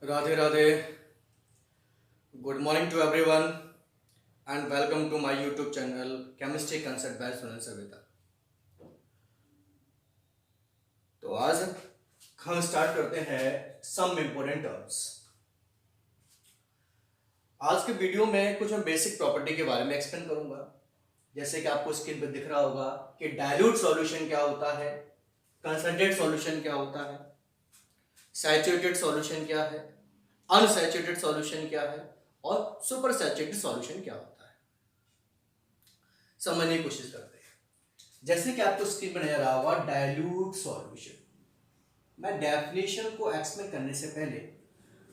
Radhe Radhe. Good morning to everyone and welcome to my YouTube channel chemistry concept by Sunil Savita. तो आज हम start करते हैं सम इम्पोर्टेंट टर्म्स। आज के वीडियो में कुछ मैं बेसिक प्रॉपर्टी के बारे में एक्सप्लेन करूंगा। जैसे कि आपको स्क्रीन पर दिख रहा होगा कि डाइल्यूट सॉल्यूशन क्या होता है, कंसंट्रेट सॉल्यूशन क्या होता है, सैचुरेटेड सॉल्यूशन क्या है, अनसैचुरेटेड सॉल्यूशन क्या है और सुपर सैचुरेटेड सॉल्यूशन क्या होता है, समझने की कोशिश करते हैं। जैसे कि आपको स्क्रीन पर नजर आ होगा डाइल्यूट सॉल्यूशन। मैं डेफिनेशन को एक्सप्लेन करने से पहले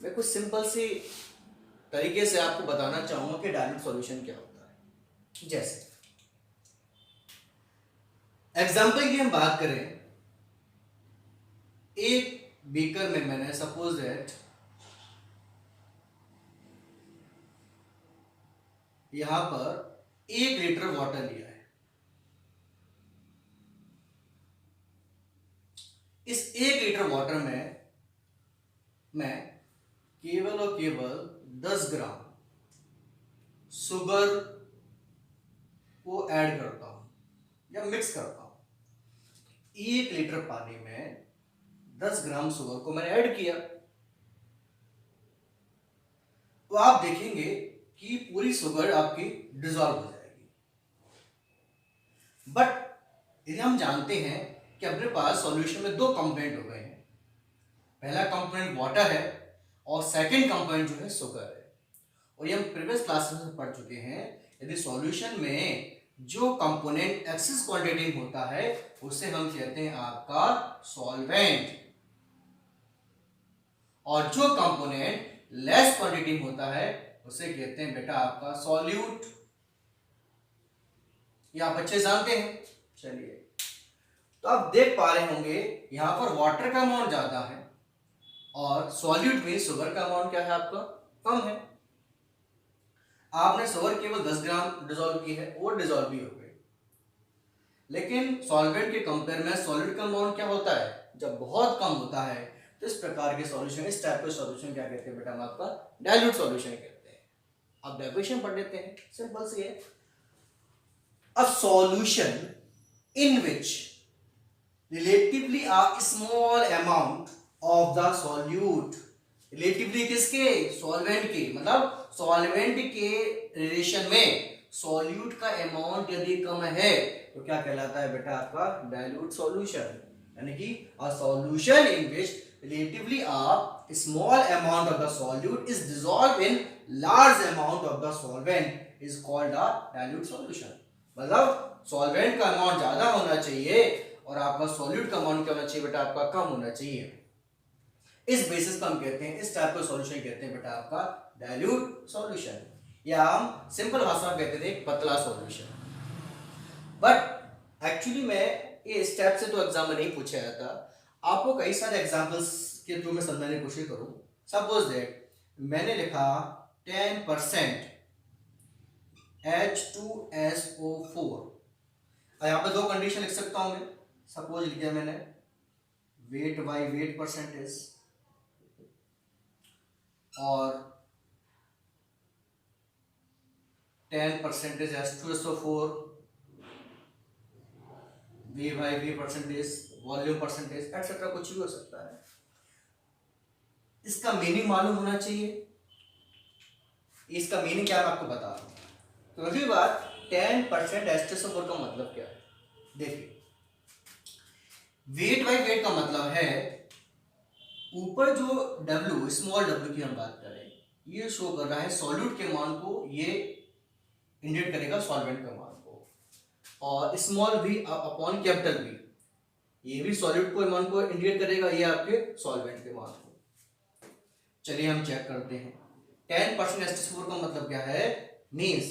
मैं कुछ सिंपल सी तरीके से आपको बताना चाहूंगा कि डाइल्यूट सॉल्यूशन क्या होता है। जैसे एग्जांपल की हम बात करें, एक बीकर में मैंने सपोज दैट यहां पर 1 लीटर वाटर लिया है। इस 1 लीटर वाटर में मैं केवल और केवल 10 ग्राम शुगर को ऐड करता हूं या मिक्स करता हूं। 1 लीटर पानी में 10 ग्राम शुगर को मैंने ऐड किया, तो आप देखेंगे कि पूरी शुगर आपकी डिसॉल्व हो जाएगी। बट यदि हम जानते हैं कि अपने पास सॉल्यूशन में 2 कंपोनेंट हो गए हैं, पहला कंपोनेंट वाटर है और सेकंड कंपोनेंट जो है शुगर है। और ये हम प्रीवियस क्लासेस में पढ़ चुके हैं, यदि सॉल्यूशन में जो कंपोनेंट एक्सेस क्वांटिटी में होता है उसे हम कहते हैं आपका सॉल्वेंट, और जो कंपोनेंट लेस क्वांटिटी में होता है उसे कहते हैं बेटा आपका सॉल्यूट। ये आप अच्छे जानते हैं। चलिए, तो आप देख पा रहे होंगे यहां पर वाटर का अमाउंट ज्यादा है और सॉल्यूट में शुगर का अमाउंट क्या है आपका कम है। आपने शुगर केवल 10 ग्राम डिसॉल्व की है, वो डिसॉल्व भी हो गई। लेकिन सॉल्वेंट के कंपेयर में सॉलिड का अमाउंट क्या होता है, जब बहुत कम होता है तो इस प्रकार के सॉल्यूशन, इस टाइप के सॉल्यूशन क्या कहते हैं बेटा, हम आपका डाइल्यूट सॉल्यूशन कहते हैं। अब डेफिनेशन पढ़ लेते हैं, सिंपल सी है। A solution in which relatively a small amount of the solute, relatively किसके, सॉल्वेंट के, मतलब सॉल्वेंट के रिलेशन में सॉल्यूट का अमाउंट यदि कम है तो क्या कहलाता है बेटा आपका डाइल्यूट सॉल्यूशन। यानी कि a solution in which relatively a small amount of the solute is dissolved in large amount of the solvent is called a dilute solution। मतलब सॉल्वेंट का अमाउंट ज्यादा होना चाहिए और आपका सॉल्यूट का अमाउंट क्या होना चाहिए बेटा आपका कम होना चाहिए। इस बेसिस पर हम कहते हैं, इस टाइप का सॉल्यूशन कहते हैं बेटा आपका डाइल्यूट सॉल्यूशन, या हम सिंपल भाषा में कहते थे पतला सॉल्यूशन। बट एक्चुअली मैं ये स्टेप से तो एग्जाम में नहीं पूछा जाता, आपको कई सारे एग्जांपल्स के थ्रू मैं समझाने की कोशिश करूं। सपोज दैट मैंने लिखा 10% H2SO4, यहां पर 2 कंडीशन लिख सकता हूं मैं। सपोज लिख दिया मैंने वेट बाई वेट परसेंटेज और 10% H2SO4 V by V percentage, volume percentage etcetera, कुछ भी हो सकता है। इसका मीनिंग मालूम होना चाहिए। इसका मीनिंग क्या है मैं आपको बता रहा हूं। तो अगली बात 10% H2SO4 का मतलब क्या है, देखिए वेट बाई वेट का मतलब है ऊपर जो W, स्मॉल w की हम बात करें, ये शो कर रहा है सॉल्यूट के मान को, ये इंडिकेट करेगा सॉल्वेंट के मान को, और small v upon capital V ये भी सॉल्यूट को मान को इंडिकेट करेगा, ये आपके सॉल्वेंट के मान को। चलिए हम चेक करते हैं 10% H2SO4 का मतलब क्या है, means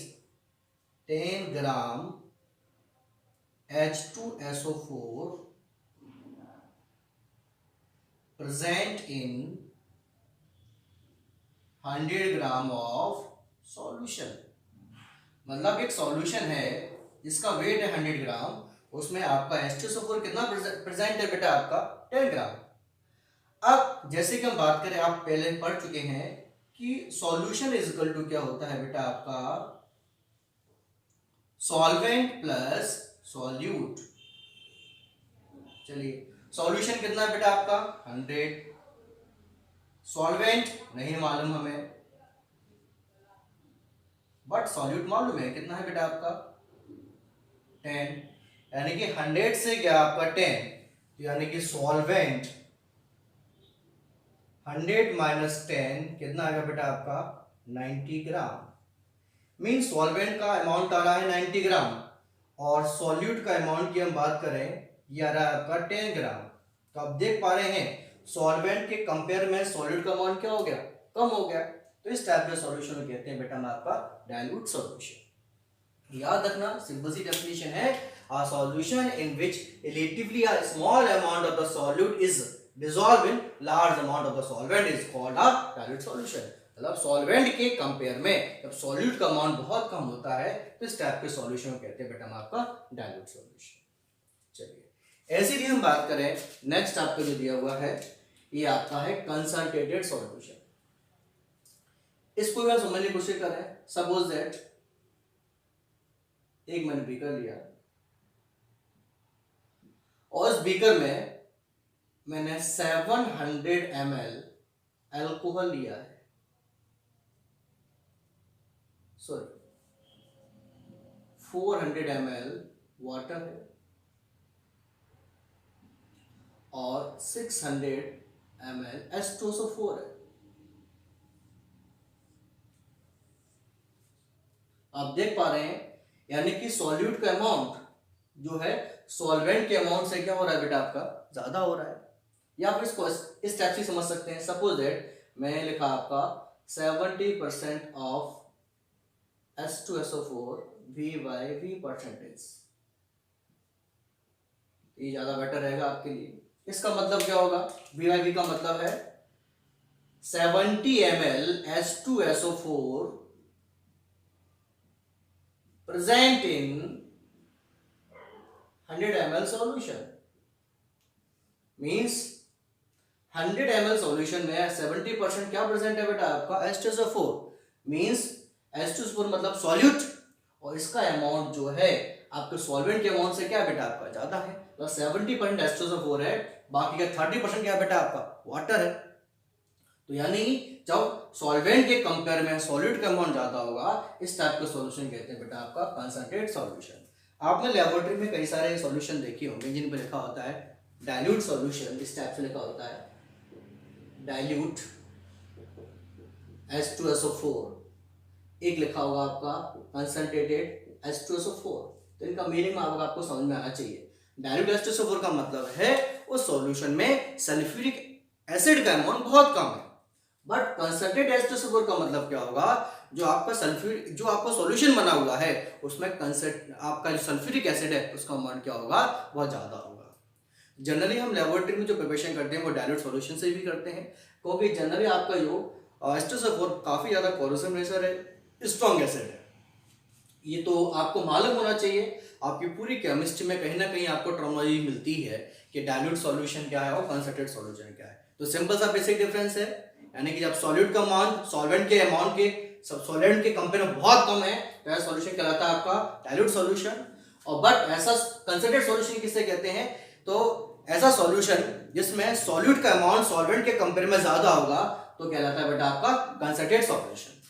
10 gram H2SO4 present in 100 gram of solution. मतलब एक सॉल्यूशन है जिसका वेट है 100 ग्राम, उसमें आपका H2SO4 कितना प्रेजेंट है बेटा आपका 10 ग्राम। अब जैसे कि हम बात करें, आप पहले पढ़ चुके हैं कि सॉल्यूशन इज इक्वल टू क्या होता है बेटा आपका, सॉल्वेंट प्लस सॉल्यूट। चलिए, सॉल्यूशन कितना है बेटा आपका 100, सॉल्वेंट नहीं मालूम हमें, बट सॉल्यूट मालूम है, कितना है बेटा आपका 10, यानी कि 100 से गया आपका 10, तो यानी कि सॉल्वेंट 100 माइनस 10 कितना आएगा बेटा आपका 90 ग्राम। मीन सॉल्वेंट का अमाउंट आ रहा है 90 ग्राम और सॉल्यूट का अमाउंट की हम बात करें ये आ रहा है आपका 10 ग्राम। तो आप देख पा रहे हैं सॉल्वेंट के कंपेयर में सॉल्यूट का अमाउंट क्या हो गया, कम हो गया। तो इस टाइप के सॉल्यूशन को कहते हैं बेटा हम आपका डाइल्यूट सॉल्यूशन। याद रखना, सिंपल सी डेफिनेशन है, a solution in which relatively a small amount of the solute is dissolved in large amount of the solvent is called a dilute solution। मतलब सॉल्वेंट के कंपेयर में जब सॉल्यूट का amount बहुत कम होता है तो इस टाइप के सॉल्यूशन को कहते हैं बेटा हम आपका डाइल्यूट सॉल्यूशन। चलिए, ऐसे ही हम बात करें, नेक्स्ट आपको जो दिया हुआ है ये आपका है कंसंट्रेटेड सॉल्यूशन। इसको हम समझने की कोशिश करें। सपोज दैट एक मैंने बीकर लिया और इस बीकर में मैंने 700 ml अल्कोहल लिया है, सॉरी 400 ml वाटर है और 600 ml H2SO4 है। आप देख पा रहे हैं यानी कि सॉल्यूट का अमाउंट जो है सॉल्वेंट के अमाउंट से क्या हो रहा है बेटा आपका ज्यादा हो रहा है। या फिर इसको इस टाइप से समझ सकते हैं। सपोज दैट मैंने लिखा आपका 70% ऑफ H2SO4 V/V परसेंटेज, ये ज्यादा बेटर रहेगा आपके लिए। इसका मतलब क्या होगा, V/V का मतलब है 70 ml H2SO4 present in 100 ml solution। Means 100 ml solution में 70% क्या प्रेजेंट है बेटा आपका H2SO4। मीन्स H2SO4 मतलब सॉल्यूट और इसका अमाउंट जो है आपके सॉल्वेंट के अमाउंट से क्या बेटा आपका ज्यादा है। तो 70% H2SO4 है, बाकी का 30% क्या बेटा आपका वाटर है। तो यानी जब सॉल्वेंट के कंपेयर में सॉल्यूट का अमाउंट ज्यादा होगा, इस टाइप का सॉल्यूशन कहते हैं बेटा आपका कंसंट्रेटेड सॉल्यूशन। आपने लेबोरेटरी में कई सारे सॉल्यूशन देखे होंगे जिन पे लिखा होता है डाइल्यूट सॉल्यूशन, इस टाइप से लिखा होता है डाइल्यूट H2SO4, एक लिखा होगा आपका कंसंट्रेटेड H2SO4। तो इनका मीनिंग आपको समझ में आना चाहिए। डाइल्यूट H2SO4 का मतलब है उस सॉल्यूशन में सल्फ्यूरिक एसिड का अमाउंट बहुत कम है, बट कंसंट्रेटेड H2SO4 का मतलब क्या होगा, जो आपका सल्फ्यूरिक जो आपका सॉल्यूशन बना हुआ है उसमें आपका जो सल्फ्यूरिक एसिड है उसका अमाउंट क्या होगा, बहुत ज्यादा होगा। जनरली हम लेबोरेटरी में जो प्रिपरेशन करते हैं वो डाइल्यूट सॉल्यूशन से भी करते हैं, क्योंकि जनरली आपका जो H2SO4 काफी ज्यादा कोरोसिव नेचर है, स्ट्रॉन्ग एसिड है। ये तो आपको मालूम होना चाहिए। आपकी पूरी केमिस्ट्री में कहीं ना कहीं आपको टर्मिनोलॉजी मिलती है कि डाइल्यूट सॉल्यूशन क्या है और कंसंट्रेटेड सॉल्यूशन क्या है। तो सिंपल सा बेसिक डिफरेंस है, यानी कि जब सॉल्यूट का अमाउंट सॉल्वेंट के अमाउंट के सॉल्वेंट के कंपेयर में बहुत कम है तो ऐसा सॉल्यूशन कहलाता है आपका डाइल्यूट सॉल्यूशन। और बट ऐसा कंसंट्रेटेड सॉल्यूशन किसे कहते हैं, तो ऐसा सॉल्यूशन जिसमें सॉल्यूट का अमाउंट सॉल्वेंट के कंपेयर में ज्यादा होगा तो कहलाता है बेटा आपका कंसंट्रेटेड सॉल्यूशन।